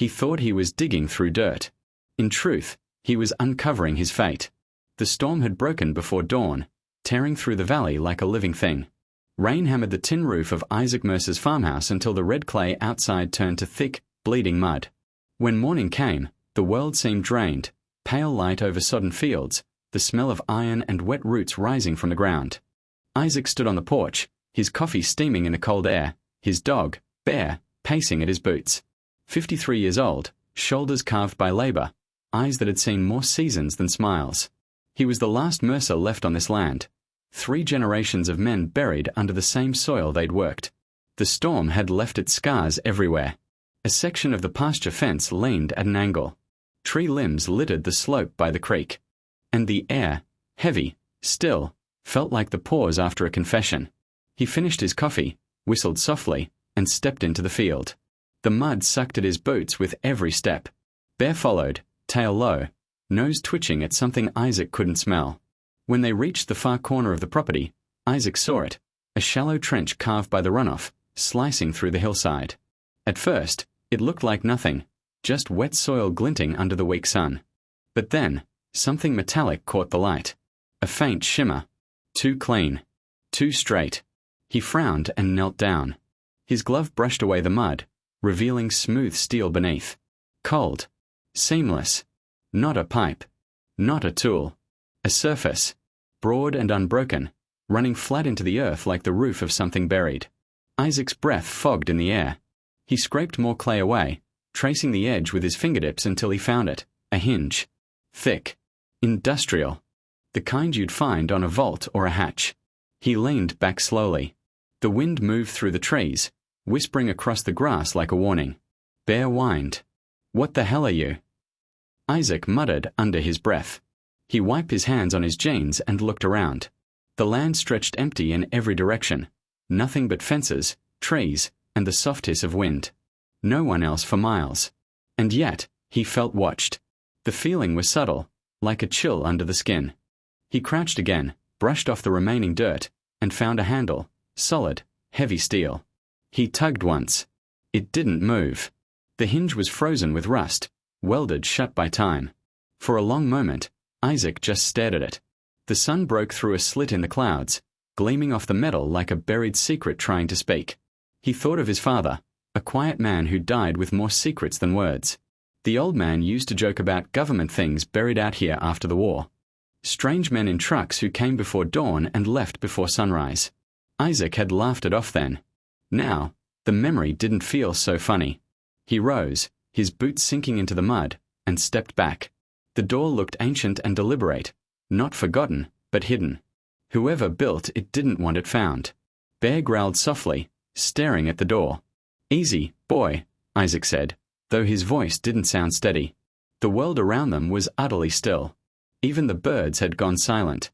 He thought he was digging through dirt. In truth, he was uncovering his fate. The storm had broken before dawn, tearing through the valley like a living thing. Rain hammered the tin roof of Isaac Mercer's farmhouse until the red clay outside turned to thick, bleeding mud. When morning came, the world seemed drained, pale light over sodden fields, the smell of iron and wet roots rising from the ground. Isaac stood on the porch, his coffee steaming in the cold air, his dog, Bear, pacing at his boots. 53 years old, shoulders carved by labor, eyes that had seen more seasons than smiles. He was the last Mercer left on this land. 3 generations of men buried under the same soil they'd worked. The storm had left its scars everywhere. A section of the pasture fence leaned at an angle. Tree limbs littered the slope by the creek. And the air, heavy, still, felt like the pause after a confession. He finished his coffee, whistled softly, and stepped into the field. The mud sucked at his boots with every step. Bear followed, tail low, nose twitching at something Isaac couldn't smell. When they reached the far corner of the property, Isaac saw it, a shallow trench carved by the runoff, slicing through the hillside. At first, it looked like nothing, just wet soil glinting under the weak sun. But then, something metallic caught the light. A faint shimmer. Too clean. Too straight. He frowned and knelt down. His glove brushed away the mud, revealing smooth steel beneath. Cold. Seamless. Not a pipe. Not a tool. A surface. Broad and unbroken, running flat into the earth like the roof of something buried. Isaac's breath fogged in the air. He scraped more clay away, tracing the edge with his fingertips until he found it, a hinge. Thick. Industrial. The kind you'd find on a vault or a hatch. He leaned back slowly. The wind moved through the trees, whispering across the grass like a warning. Bear whined. "What the hell are you?" Isaac muttered under his breath. He wiped his hands on his jeans and looked around. The land stretched empty in every direction. Nothing but fences, trees, and the soft hiss of wind. No one else for miles. And yet, he felt watched. The feeling was subtle, like a chill under the skin. He crouched again, brushed off the remaining dirt, and found a handle, solid, heavy steel. He tugged once. It didn't move. The hinge was frozen with rust, welded shut by time. For a long moment, Isaac just stared at it. The sun broke through a slit in the clouds, gleaming off the metal like a buried secret trying to speak. He thought of his father, a quiet man who died with more secrets than words. The old man used to joke about government things buried out here after the war. Strange men in trucks who came before dawn and left before sunrise. Isaac had laughed it off then. Now, the memory didn't feel so funny. He rose, his boots sinking into the mud, and stepped back. The door looked ancient and deliberate, not forgotten, but hidden. Whoever built it didn't want it found. Bear growled softly, staring at the door. "Easy, boy," Isaac said, though his voice didn't sound steady. The world around them was utterly still. Even the birds had gone silent.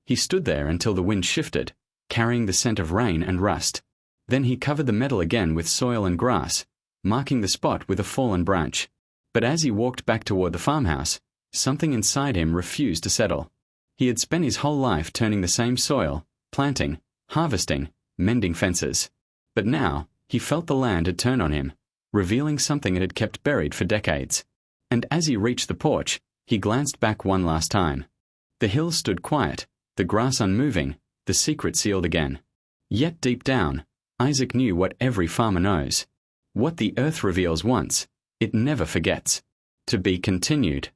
He stood there until the wind shifted, carrying the scent of rain and rust. Then he covered the metal again with soil and grass, marking the spot with a fallen branch. But as he walked back toward the farmhouse, something inside him refused to settle. He had spent his whole life turning the same soil, planting, harvesting, mending fences. But now, he felt the land had turned on him, revealing something it had kept buried for decades. And as he reached the porch, he glanced back one last time. The hills stood quiet, the grass unmoving, the secret sealed again. Yet deep down, Isaac knew what every farmer knows. What the earth reveals once, it never forgets. To be continued.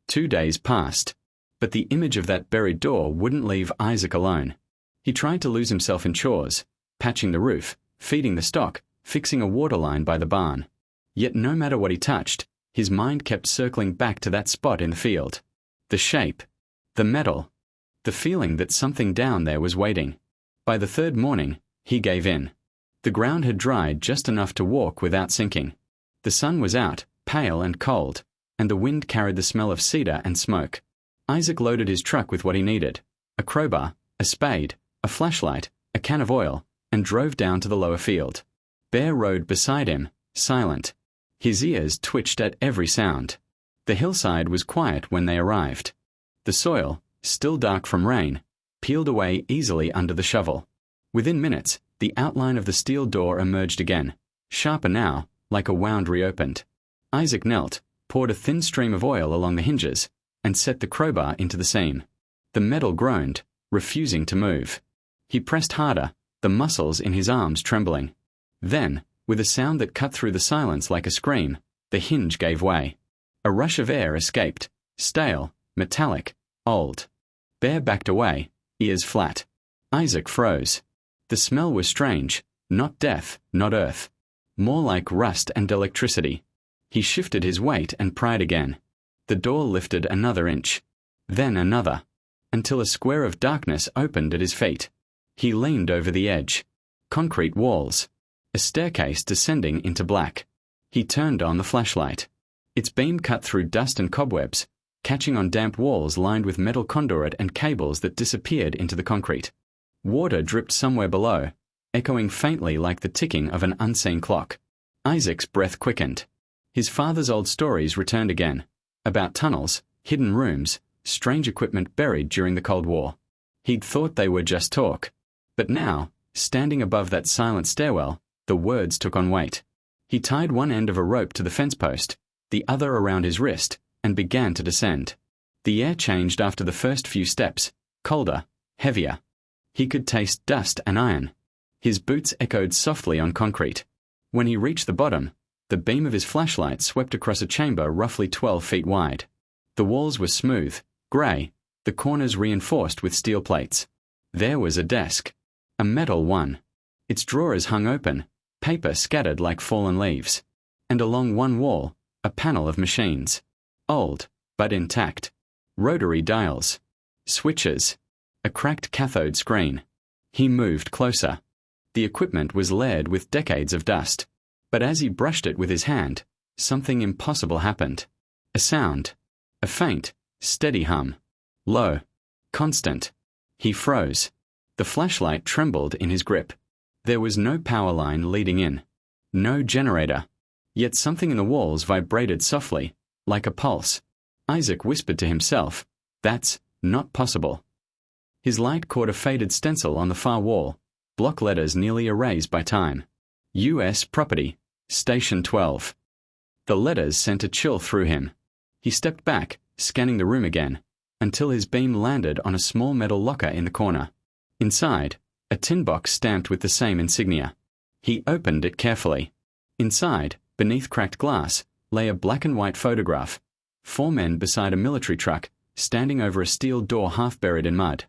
2 days passed. But the image of that buried door wouldn't leave Isaac alone. He tried to lose himself in chores, patching the roof, feeding the stock, fixing a water line by the barn. Yet no matter what he touched, his mind kept circling back to that spot in the field. The shape. The metal. The feeling that something down there was waiting. By the third morning, he gave in. The ground had dried just enough to walk without sinking. The sun was out, pale and cold, and the wind carried the smell of cedar and smoke. Isaac loaded his truck with what he needed: a crowbar, a spade, a flashlight, a can of oil, and drove down to the lower field. Bear rode beside him, silent. His ears twitched at every sound. The hillside was quiet when they arrived. The soil, still dark from rain, peeled away easily under the shovel. Within minutes, the outline of the steel door emerged again, sharper now, like a wound reopened. Isaac knelt, poured a thin stream of oil along the hinges, and set the crowbar into the seam. The metal groaned, refusing to move. He pressed harder, the muscles in his arms trembling. Then, with a sound that cut through the silence like a scream, the hinge gave way. A rush of air escaped, stale, metallic, old. Bear backed away, ears flat. Isaac froze. The smell was strange, not death, not earth. More like rust and electricity. He shifted his weight and pried again. The door lifted another inch. Then another. Until a square of darkness opened at his feet. He leaned over the edge. Concrete walls. A staircase descending into black. He turned on the flashlight. Its beam cut through dust and cobwebs, catching on damp walls lined with metal conduit and cables that disappeared into the concrete. Water dripped somewhere below, echoing faintly like the ticking of an unseen clock. Isaac's breath quickened. His father's old stories returned again, about tunnels, hidden rooms, strange equipment buried during the Cold War. He'd thought they were just talk. But now, standing above that silent stairwell, the words took on weight. He tied one end of a rope to the fence post, the other around his wrist, and began to descend. The air changed after the first few steps, colder, heavier. He could taste dust and iron. His boots echoed softly on concrete. When he reached the bottom, the beam of his flashlight swept across a chamber roughly 12 feet wide. The walls were smooth, grey, the corners reinforced with steel plates. There was a desk. A metal one. Its drawers hung open, paper scattered like fallen leaves. And along one wall, a panel of machines. Old, but intact. Rotary dials. Switches. A cracked cathode screen. He moved closer. The equipment was layered with decades of dust. But as he brushed it with his hand, something impossible happened. A sound. A faint, steady hum. Low. Constant. He froze. The flashlight trembled in his grip. There was no power line leading in. No generator. Yet something in the walls vibrated softly, like a pulse. Isaac whispered to himself, "That's not possible." His light caught a faded stencil on the far wall, block letters nearly erased by time. U.S. Property, Station 12. The letters sent a chill through him. He stepped back, scanning the room again, until his beam landed on a small metal locker in the corner. Inside, a tin box stamped with the same insignia. He opened it carefully. Inside, beneath cracked glass, lay a black and white photograph. 4 men beside a military truck, standing over a steel door half buried in mud.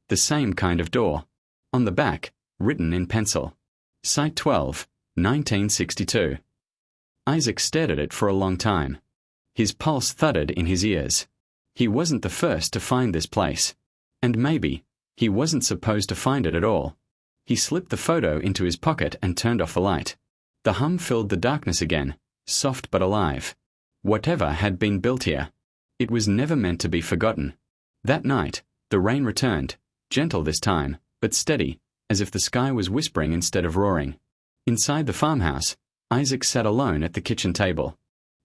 The same kind of door. On the back, written in pencil. Site 12, 1962. Isaac stared at it for a long time. His pulse thudded in his ears. He wasn't the first to find this place. And maybe, he wasn't supposed to find it at all. He slipped the photo into his pocket and turned off the light. The hum filled the darkness again, soft but alive. Whatever had been built here, it was never meant to be forgotten. That night, the rain returned, gentle this time, but steady, as if the sky was whispering instead of roaring. Inside the farmhouse, Isaac sat alone at the kitchen table.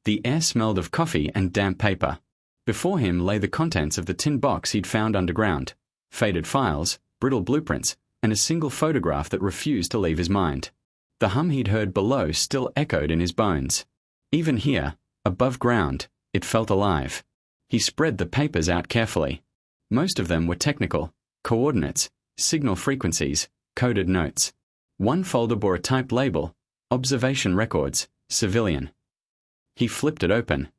The air smelled of coffee and damp paper. Before him lay the contents of the tin box he'd found underground, faded files, brittle blueprints, and a single photograph that refused to leave his mind. The hum he'd heard below still echoed in his bones. Even here, above ground, it felt alive. He spread the papers out carefully. Most of them were technical, coordinates, signal frequencies, coded notes. One folder bore a typed label, Observation Records, Civilian. He flipped it open.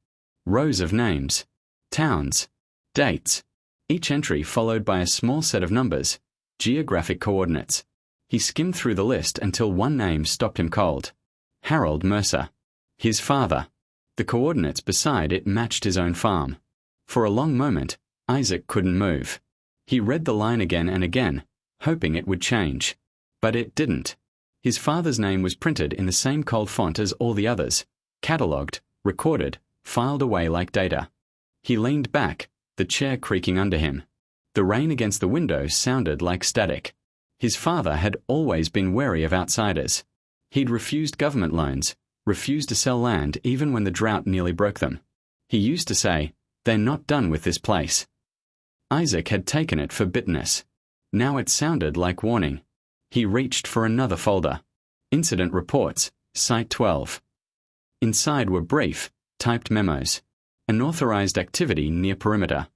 Rows of names. Towns. Dates. Each entry followed by a small set of numbers, geographic coordinates. He skimmed through the list until one name stopped him cold. Harold Mercer. His father. The coordinates beside it matched his own farm. For a long moment, Isaac couldn't move. He read the line again and again, hoping it would change. But it didn't. His father's name was printed in the same cold font as all the others, catalogued, recorded, filed away like data. He leaned back, the chair creaking under him. The rain against the window sounded like static. His father had always been wary of outsiders. He'd refused government loans, refused to sell land even when the drought nearly broke them. He used to say, "They're not done with this place." Isaac had taken it for bitterness. Now it sounded like warning. He reached for another folder. Incident reports, Site 12. Inside were brief, typed memos. Unauthorized activity near perimeter.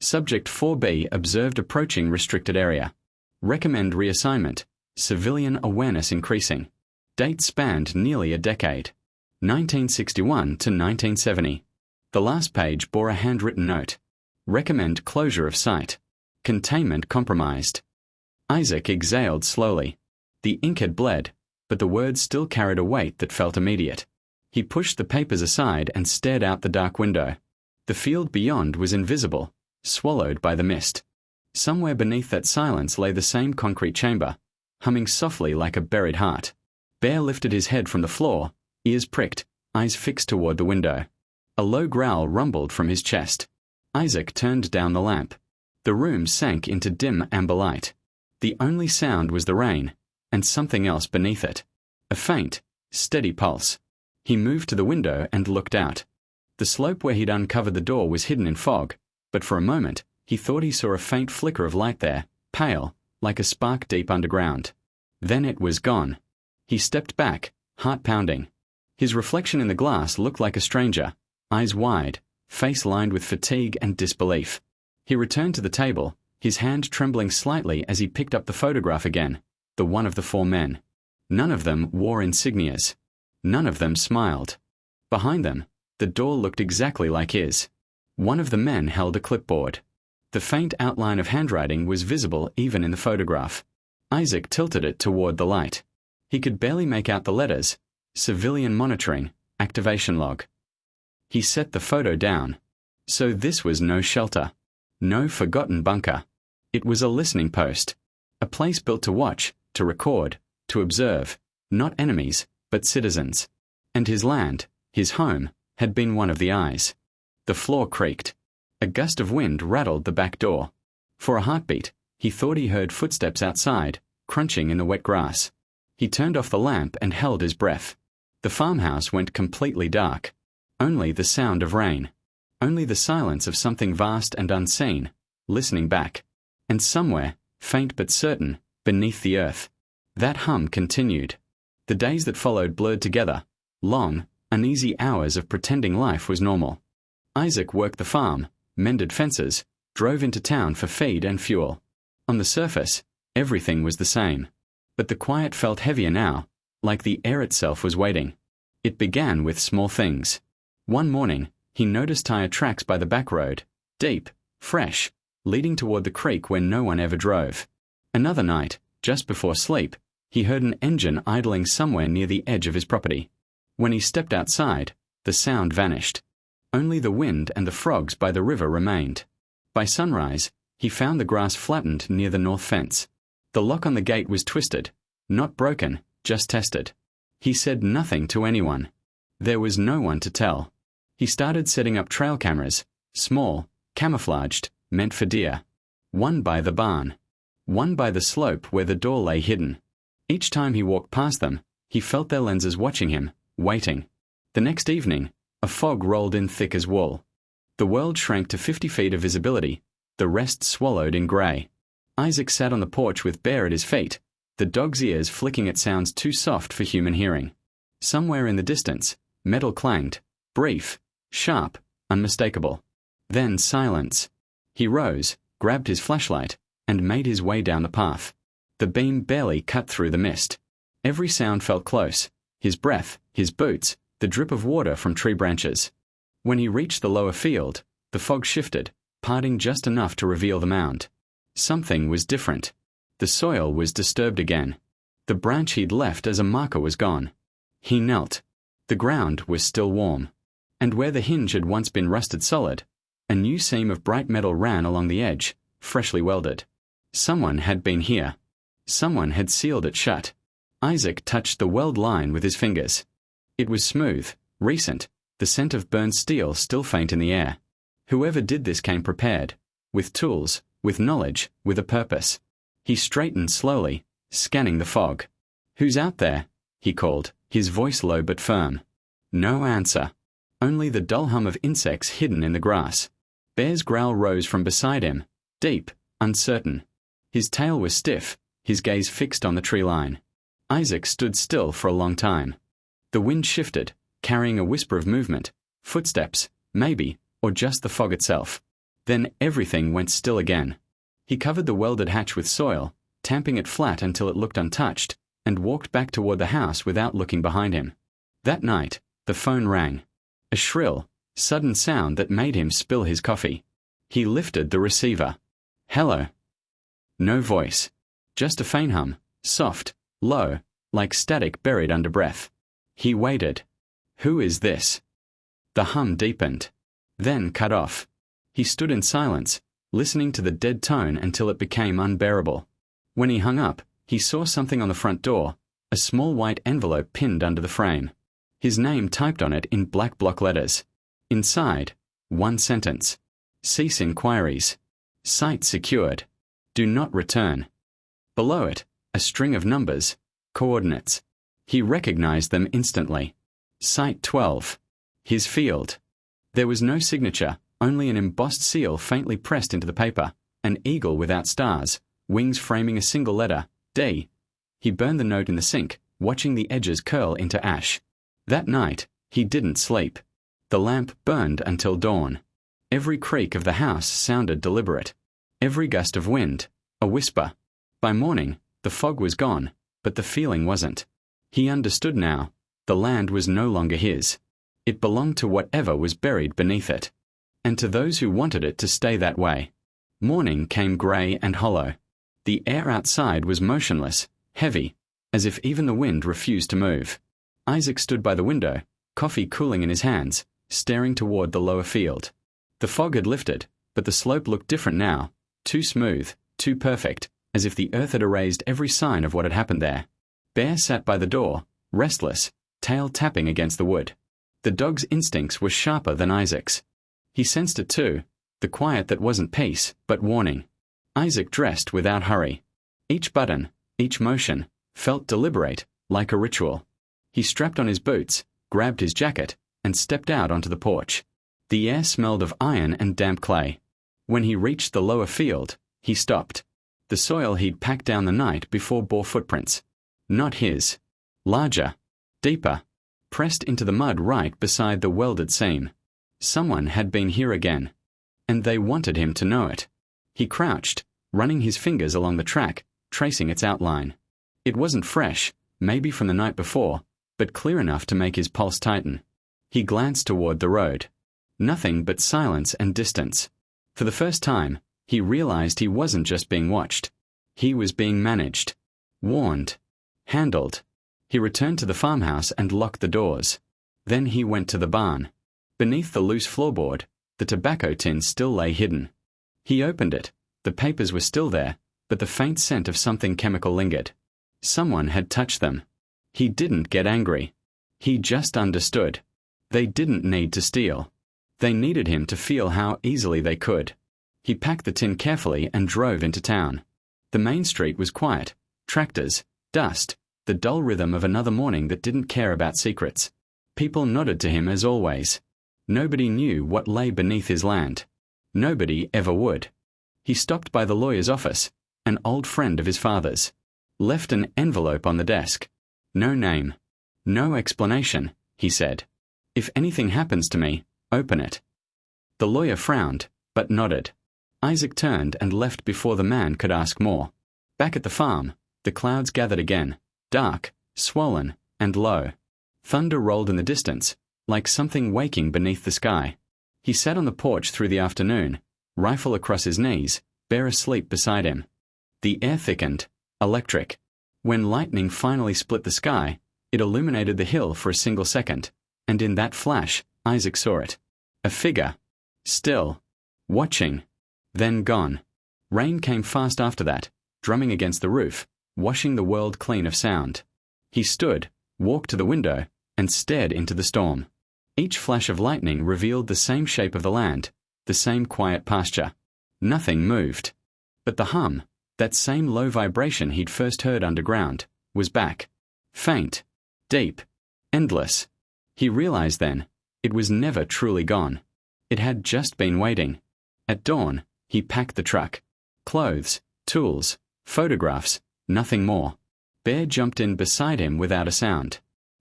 Subject 4B observed approaching restricted area. Recommend reassignment. Civilian awareness increasing. Date spanned nearly a decade. 1961 to 1970. The last page bore a handwritten note. Recommend closure of site. Containment compromised. Isaac exhaled slowly. The ink had bled, but the words still carried a weight that felt immediate. He pushed the papers aside and stared out the dark window. The field beyond was invisible, swallowed by the mist. Somewhere beneath that silence lay the same concrete chamber, humming softly like a buried heart. Bear lifted his head from the floor, ears pricked, eyes fixed toward the window. A low growl rumbled from his chest. Isaac turned down the lamp. The room sank into dim amber light. The only sound was the rain, and something else beneath it. A faint, steady pulse. He moved to the window and looked out. The slope where he'd uncovered the door was hidden in fog, but for a moment, he thought he saw a faint flicker of light there, pale, like a spark deep underground. Then it was gone. He stepped back, heart pounding. His reflection in the glass looked like a stranger, eyes wide, face lined with fatigue and disbelief. He returned to the table, his hand trembling slightly as he picked up the photograph again, the one of the 4 men. None of them wore insignias. None of them smiled. Behind them, the door looked exactly like his. One of the men held a clipboard. The faint outline of handwriting was visible even in the photograph. Isaac tilted it toward the light. He could barely make out the letters. Civilian monitoring, activation log. He set the photo down. So this was no shelter. No forgotten bunker. It was a listening post. A place built to watch, to record, to observe, not enemies, but citizens. And his land, his home, had been one of the eyes. The floor creaked. A gust of wind rattled the back door. For a heartbeat, he thought he heard footsteps outside, crunching in the wet grass. He turned off the lamp and held his breath. The farmhouse went completely dark. Only the sound of rain. Only the silence of something vast and unseen, listening back. And somewhere, faint but certain, beneath the earth. That hum continued. The days that followed blurred together. Long, uneasy hours of pretending life was normal. Isaac worked the farm, mended fences, drove into town for feed and fuel. On the surface, everything was the same. But the quiet felt heavier now, like the air itself was waiting. It began with small things. One morning, he noticed tire tracks by the back road, deep, fresh, leading toward the creek where no one ever drove. Another night, just before sleep, he heard an engine idling somewhere near the edge of his property. When he stepped outside, the sound vanished. Only the wind and the frogs by the river remained. By sunrise, he found the grass flattened near the north fence. The lock on the gate was twisted, not broken, just tested. He said nothing to anyone. There was no one to tell. He started setting up trail cameras, small, camouflaged, meant for deer. One by the barn. One by the slope where the door lay hidden. Each time he walked past them, he felt their lenses watching him, waiting. The next evening, a fog rolled in thick as wool. The world shrank to 50 feet of visibility, the rest swallowed in grey. Isaac sat on the porch with Bear at his feet, the dog's ears flicking at sounds too soft for human hearing. Somewhere in the distance, metal clanged, brief, sharp, unmistakable. Then silence. He rose, grabbed his flashlight, and made his way down the path. The beam barely cut through the mist. Every sound felt close. His breath, his boots, the drip of water from tree branches. When he reached the lower field, the fog shifted, parting just enough to reveal the mound. Something was different. The soil was disturbed again. The branch he'd left as a marker was gone. He knelt. The ground was still warm. And where the hinge had once been rusted solid, a new seam of bright metal ran along the edge, freshly welded. Someone had been here. Someone had sealed it shut. Isaac touched the weld line with his fingers. It was smooth, recent, the scent of burned steel still faint in the air. Whoever did this came prepared, with tools, with knowledge, with a purpose. He straightened slowly, scanning the fog. "Who's out there?" he called, his voice low but firm. No answer. Only the dull hum of insects hidden in the grass. Bear's growl rose from beside him, deep, uncertain. His tail was stiff, his gaze fixed on the tree line. Isaac stood still for a long time. The wind shifted, carrying a whisper of movement, Footsteps, maybe, or just the fog itself. Then everything went still again. He covered the welded hatch with soil, tamping it flat until it looked untouched, and walked back toward the house without looking behind him. That night, the phone rang. A shrill, sudden sound that made him spill his coffee. He lifted the receiver. Hello. No voice. Just a faint hum, soft, low, like static buried under breath. He waited. Who is this? The hum deepened, then cut off. He stood in silence, listening to the dead tone until it became unbearable. When he hung up, he saw something on the front door, a small white envelope pinned under the frame. His name typed on it in black block letters. Inside, one sentence. Cease inquiries. Site secured. Do not return. Below it, a string of numbers, coordinates. He recognized them instantly. Site 12. His field. There was no signature, only an embossed seal faintly pressed into the paper, an eagle without stars, wings framing a single letter, D. He burned the note in the sink, watching the edges curl into ash. That night, he didn't sleep. The lamp burned until dawn. Every creak of the house sounded deliberate. Every gust of wind, a whisper. By morning, the fog was gone, but the feeling wasn't. He understood now. The land was no longer his. It belonged to whatever was buried beneath it. And to those who wanted it to stay that way. Morning came grey and hollow. The air outside was motionless, heavy, as if even the wind refused to move. Isaac stood by the window, coffee cooling in his hands, staring toward the lower field. The fog had lifted, but the slope looked different now, too smooth, too perfect, as if the earth had erased every sign of what had happened there. Bear sat by the door, restless, tail tapping against the wood. The dog's instincts were sharper than Isaac's. He sensed it too, the quiet that wasn't peace, but warning. Isaac dressed without hurry. Each button, each motion, felt deliberate, like a ritual. He strapped on his boots, grabbed his jacket, and stepped out onto the porch. The air smelled of iron and damp clay. When he reached the lower field, he stopped. The soil he'd packed down the night before bore footprints. Not his. Larger. Deeper. Pressed into the mud right beside the welded seam. Someone had been here again. And they wanted him to know it. He crouched, running his fingers along the track, tracing its outline. It wasn't fresh, maybe from the night before, but clear enough to make his pulse tighten. He glanced toward the road. Nothing but silence and distance. For the first time, he realized he wasn't just being watched. He was being managed. Warned. Handled. He returned to the farmhouse and locked the doors. Then he went to the barn. Beneath the loose floorboard, the tobacco tin still lay hidden. He opened it. The papers were still there, but the faint scent of something chemical lingered. Someone had touched them. He didn't get angry. He just understood. They didn't need to steal. They needed him to feel how easily they could. He packed the tin carefully and drove into town. The main street was quiet. Tractors, dust, the dull rhythm of another morning that didn't care about secrets. People nodded to him as always. Nobody knew what lay beneath his land. Nobody ever would. He stopped by the lawyer's office, an old friend of his father's. Left an envelope on the desk. No name. No explanation, he said. If anything happens to me, open it. The lawyer frowned, but nodded. Isaac turned and left before the man could ask more. Back at the farm, the clouds gathered again, dark, swollen, and low. Thunder rolled in the distance, like something waking beneath the sky. He sat on the porch through the afternoon, rifle across his knees, Bear asleep beside him. The air thickened, electric. When lightning finally split the sky, it illuminated the hill for a single second, and in that flash, Isaac saw it. A figure. Still. Watching. Then gone. Rain came fast after that, drumming against the roof, washing the world clean of sound. He stood, walked to the window, and stared into the storm. Each flash of lightning revealed the same shape of the land, the same quiet pasture. Nothing moved. But the hum, that same low vibration he'd first heard underground, was back. Faint. Deep. Endless. He realized then, it was never truly gone. It had just been waiting. At dawn, he packed the truck. Clothes, tools, photographs, nothing more. Bear jumped in beside him without a sound.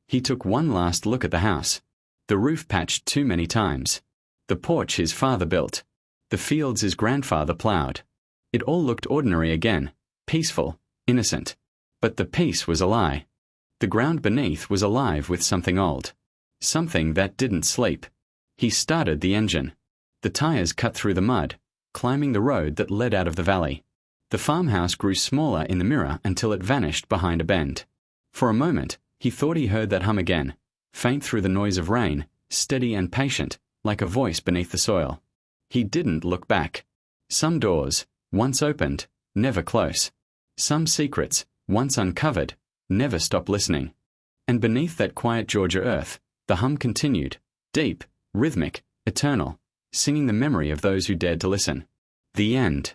He took one last look at the house. The roof patched too many times. The porch his father built. The fields his grandfather plowed. It all looked ordinary again, peaceful, innocent. But the peace was a lie. The ground beneath was alive with something old. Something that didn't sleep. He started the engine. The tires cut through the mud, climbing the road that led out of the valley. The farmhouse grew smaller in the mirror until it vanished behind a bend. For a moment, he thought he heard that hum again, faint through the noise of rain, steady and patient, like a voice beneath the soil. He didn't look back. Some doors, once opened, never close. Some secrets, once uncovered, never stop listening. And beneath that quiet Georgia earth, the hum continued, deep, rhythmic, eternal, singing the memory of those who dared to listen. The end.